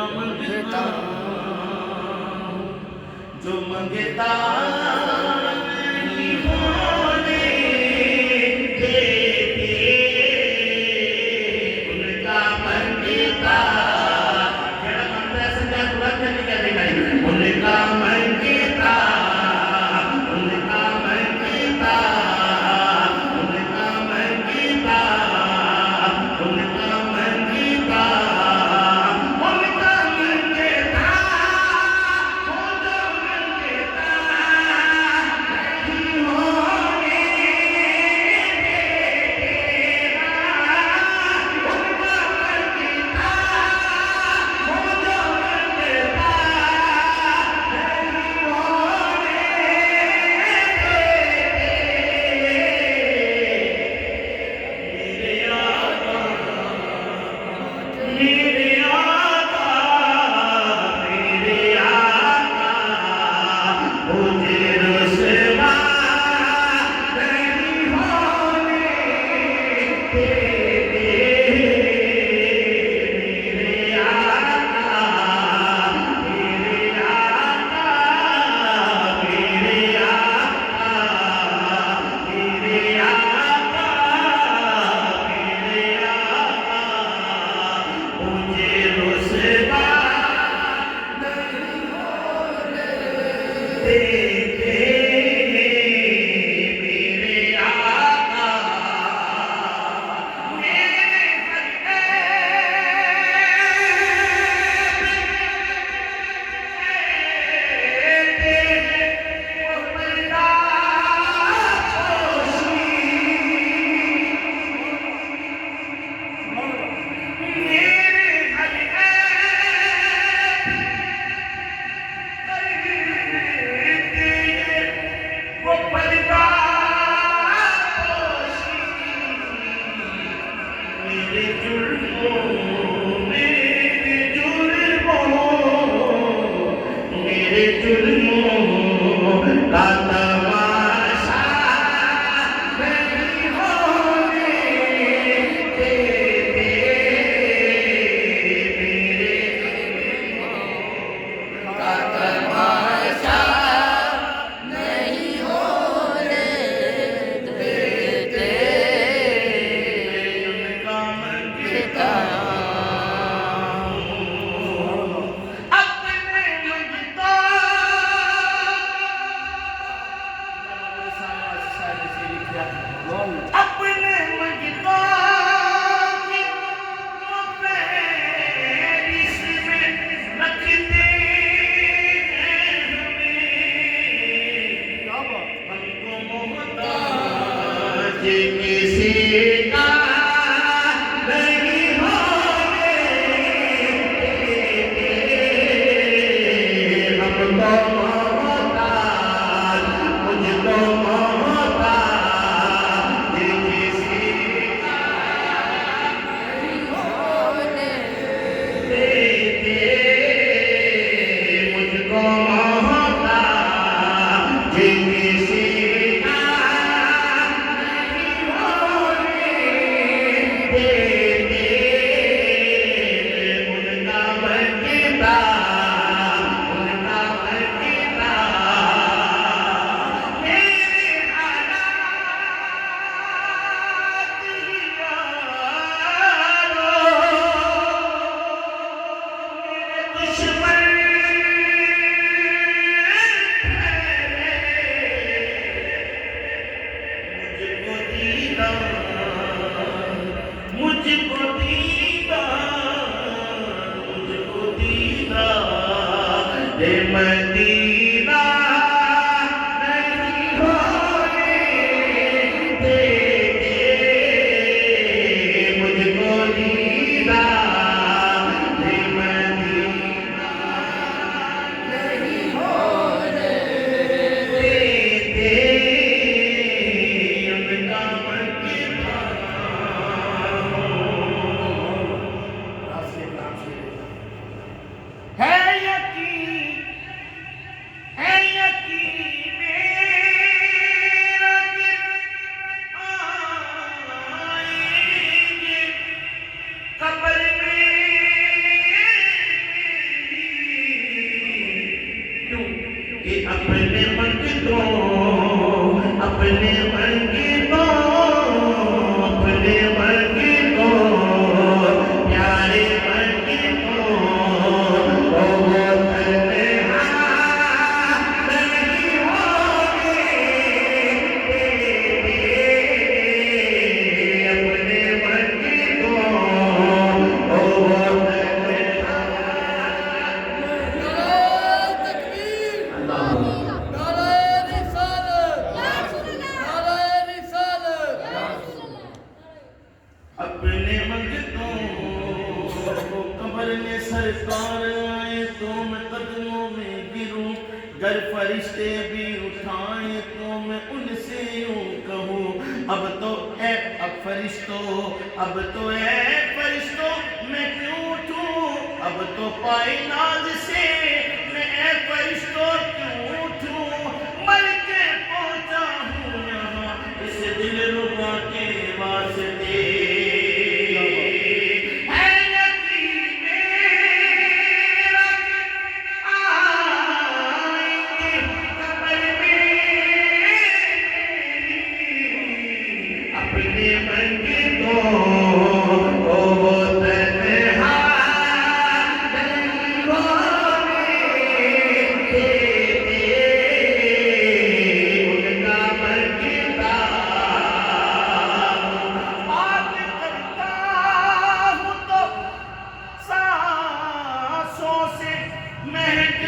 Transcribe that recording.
मंगता जो मंगता नहीं होने देते उनका मंगता जरा मंगता संज्ञा पूरा करने का देखा उनका मंगता उनका मंगता उनका मंगता उनका मंगता कि अपने मंगितों अपने मंगितों अपने मंगितों प्यारे मंगितों ओ वो तन्हा नहीं होंगे अपने मंगितों ओ वो अपने मंगितों को कब्र में सरकार आए तो मैं कदमों में गिरूं, गर फरिश्ते भी उठाए तो मैं उनसे यूं कहूं, अब तो है अब फरिश्तों मैं क्यों उठूं, अब तो पाए नाज से मैं ए फरिश्तों क्यों उठूं, मर के पहुंचा हूं यहाँ इस दिलरुबा के वास्ते। अपने मंगितों ओ वो तन्हा नहीं होंगे उनका मंगिता बात करता हूँ तो सांसों से महक